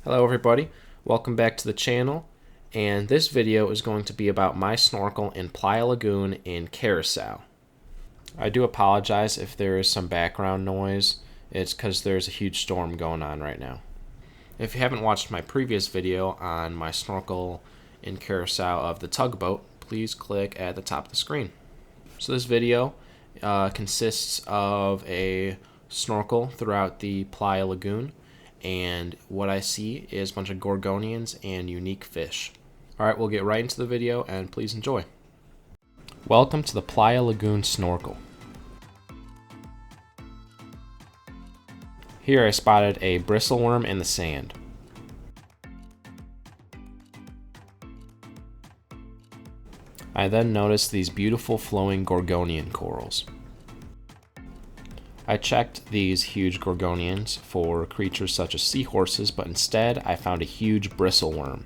Hello everybody, welcome back to the channel, and this video is going to be about my snorkel in Playa Lagun in Curacao. I do apologize if there is some background noise. It's because there's a huge storm going on right now. If you haven't watched my previous video on my snorkel in Curacao of the tugboat, please click at the top of the screen. So this video consists of a snorkel throughout the Playa Lagun, and what I see is a bunch of gorgonians and unique fish. Alright, we'll get right into the video and please enjoy. Welcome to the Playa Lagun Snorkel. Here I spotted a bristleworm in the sand. I then noticed these beautiful flowing gorgonian corals. I checked these huge gorgonians for creatures such as seahorses, but instead I found a huge bristleworm.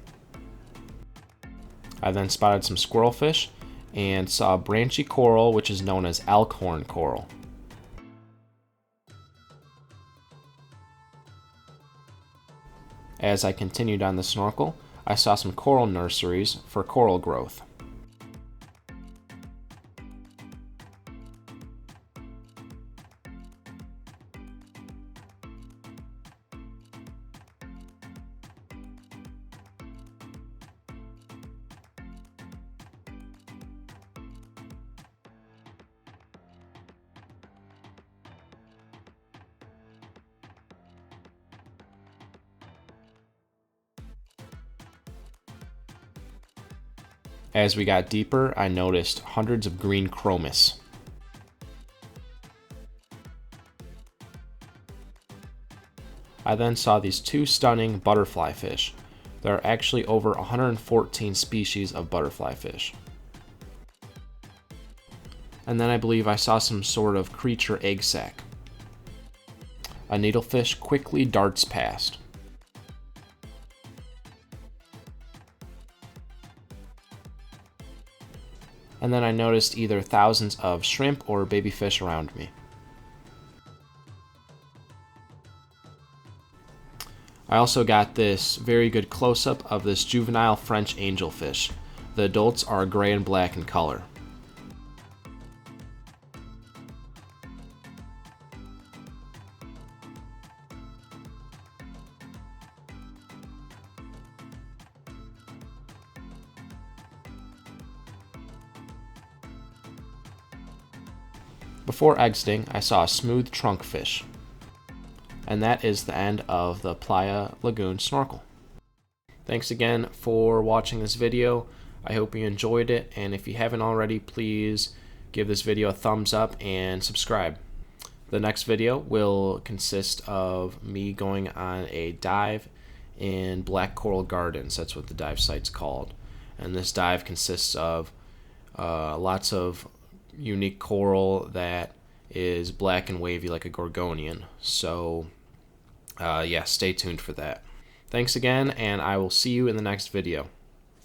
I then spotted some squirrelfish and saw a branchy coral which is known as elkhorn coral. As I continued on the snorkel, I saw some coral nurseries for coral growth. As we got deeper, I noticed hundreds of green chromis. I then saw these two stunning butterfly fish. There are actually over 114 species of butterfly fish. And then I believe I saw some sort of creature egg sac. A needlefish quickly darts past. And then I noticed either thousands of shrimp or baby fish around me. I also got this very good close-up of this juvenile French angelfish. The adults are gray and black in color. Before exiting, I saw a smooth trunk fish. And that is the end of the Playa Lagun Snorkel. Thanks again for watching this video. I hope you enjoyed it, and if you haven't already, please give this video a thumbs up and subscribe. The next video will consist of me going on a dive in Black Coral Gardens. That's what the dive site's called. And this dive consists of lots of unique coral that is black and wavy like a gorgonian. So yeah, stay tuned for that. Thanks again, and I will see you in the next video.